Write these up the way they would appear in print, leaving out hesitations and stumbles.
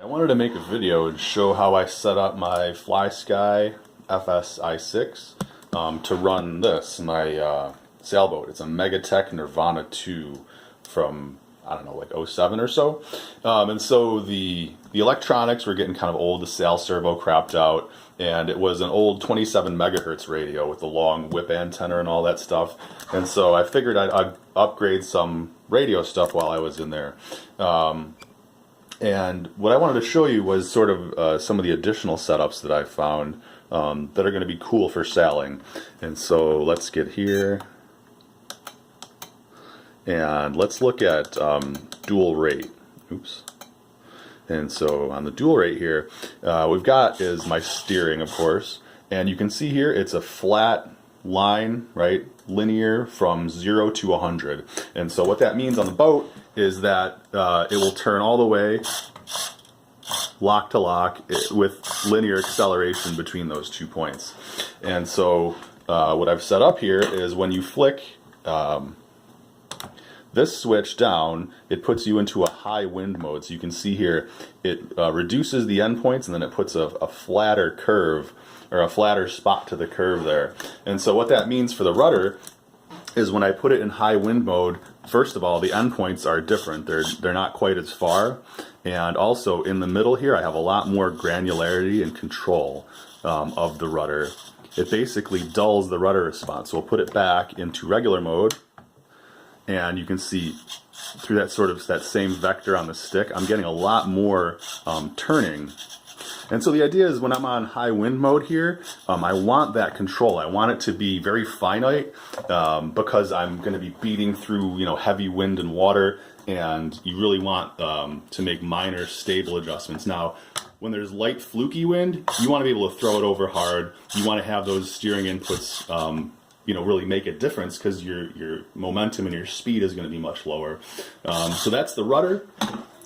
I wanted to make a video and show how I set up my Flysky fs-i6 to run this, my sailboat. It's a Megatech Nirvana 2 from, I don't know, like 07 or so. And so the electronics were getting kind of old, the sail servo crapped out, and it was an old 27 megahertz radio with the long whip antenna and all that stuff. And so I figured I'd upgrade some radio stuff while I was in there. And what I wanted to show you was sort of some of the additional setups that I found that are going to be cool for sailing. And so let's get here. And let's look at dual rate. Oops. And so on the dual rate here, we've got is my steering, of course. And you can see here it's a flat line, right? Linear from 0 to 100. And so what that means on the boat is that it will turn all the way lock to lock with linear acceleration between those 2 points. And so what I've set up here is when you flick this switch down, it puts you into a high wind mode. So you can see here it reduces the endpoints and then it puts a flatter curve or a flatter spot to the curve there. And so what that means for the rudder is when I put it in high wind mode, first of all, the endpoints are different. They're not quite as far. And also in the middle here, I have a lot more granularity and control of the rudder. It basically dulls the rudder response. So we'll put it back into regular mode. And you can see through that same vector on the stick, I'm getting a lot more turning. And so the idea is when I'm on high wind mode here, I want that control. I want it to be very finite because I'm going to be beating through heavy wind and water, and you really want to make minor stable adjustments. Now, when there's light fluky wind, you want to be able to throw it over hard. You want to have those steering inputs really make a difference because your momentum and your speed is going to be much lower. So that's the rudder,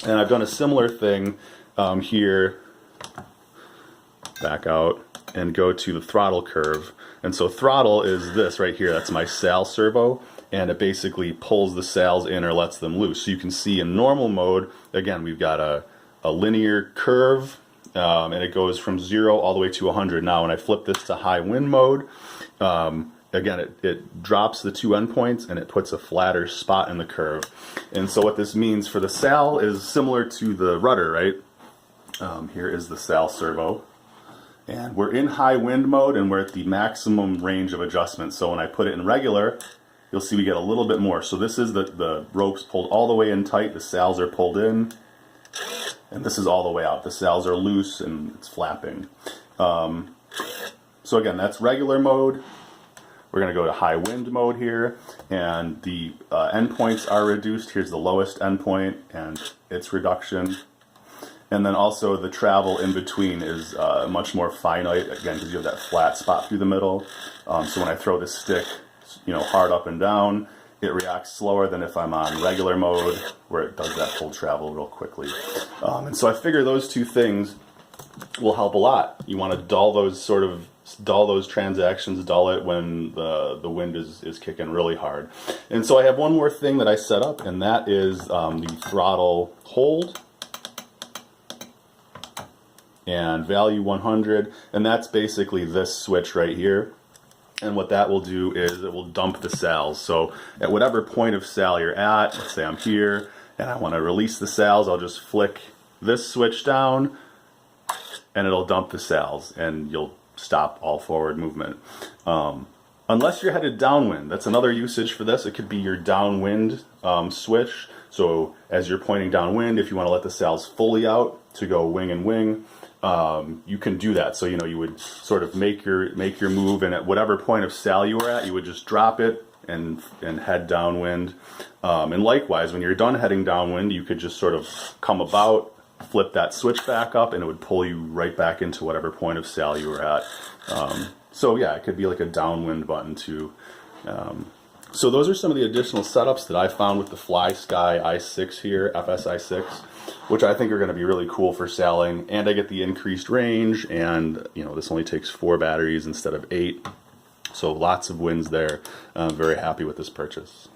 and I've done a similar thing here. Back out and go to the throttle curve. And so throttle is this right here. That's my sail servo, and it basically pulls the sails in or lets them loose. So you can see in normal mode, again, we've got a linear curve, and it goes from 0 all the way to 100. Now when I flip this to high wind mode, again, it drops the two endpoints and it puts a flatter spot in the curve. And so what this means for the sail is similar to the rudder, right? Here is the sail servo. And we're in high wind mode and we're at the maximum range of adjustment. So when I put it in regular, you'll see we get a little bit more. So this is the ropes pulled all the way in tight, the sails are pulled in, and this is all the way out. The sails are loose and it's flapping. So again, that's regular mode. We're going to go to high wind mode here, and the endpoints are reduced. Here's the lowest endpoint and its reduction. And then also the travel in between is much more finite, again, because you have that flat spot through the middle. So when I throw the stick, hard up and down, it reacts slower than if I'm on regular mode, where it does that full travel real quickly. And so I figure those two things will help a lot. You want to dull those transactions, dull it when the wind is kicking really hard. And so I have one more thing that I set up, and that is the throttle hold and value 100, and that's basically this switch right here. And what that will do is it will dump the sails. So at whatever point of sail you're at, let's say I'm here and I want to release the sails, I'll just flick this switch down and it'll dump the sails and you'll stop all forward movement. Unless you're headed downwind, that's another usage for this. It could be your downwind switch. So as you're pointing downwind, if you want to let the sails fully out to go wing and wing, you can do that. So you would sort of make your move, and at whatever point of sail you were at, you would just drop it and head downwind. And likewise, when you're done heading downwind, you could just sort of come about, flip that switch back up, and it would pull you right back into whatever point of sail you were at. So yeah, it could be like a downwind button too. So those are some of the additional setups that I found with the Flysky i6 here, fs-i6, which I think are going to be really cool for sailing. And I get the increased range, and this only takes 4 batteries instead of 8. So lots of wins there. I'm very happy with this purchase.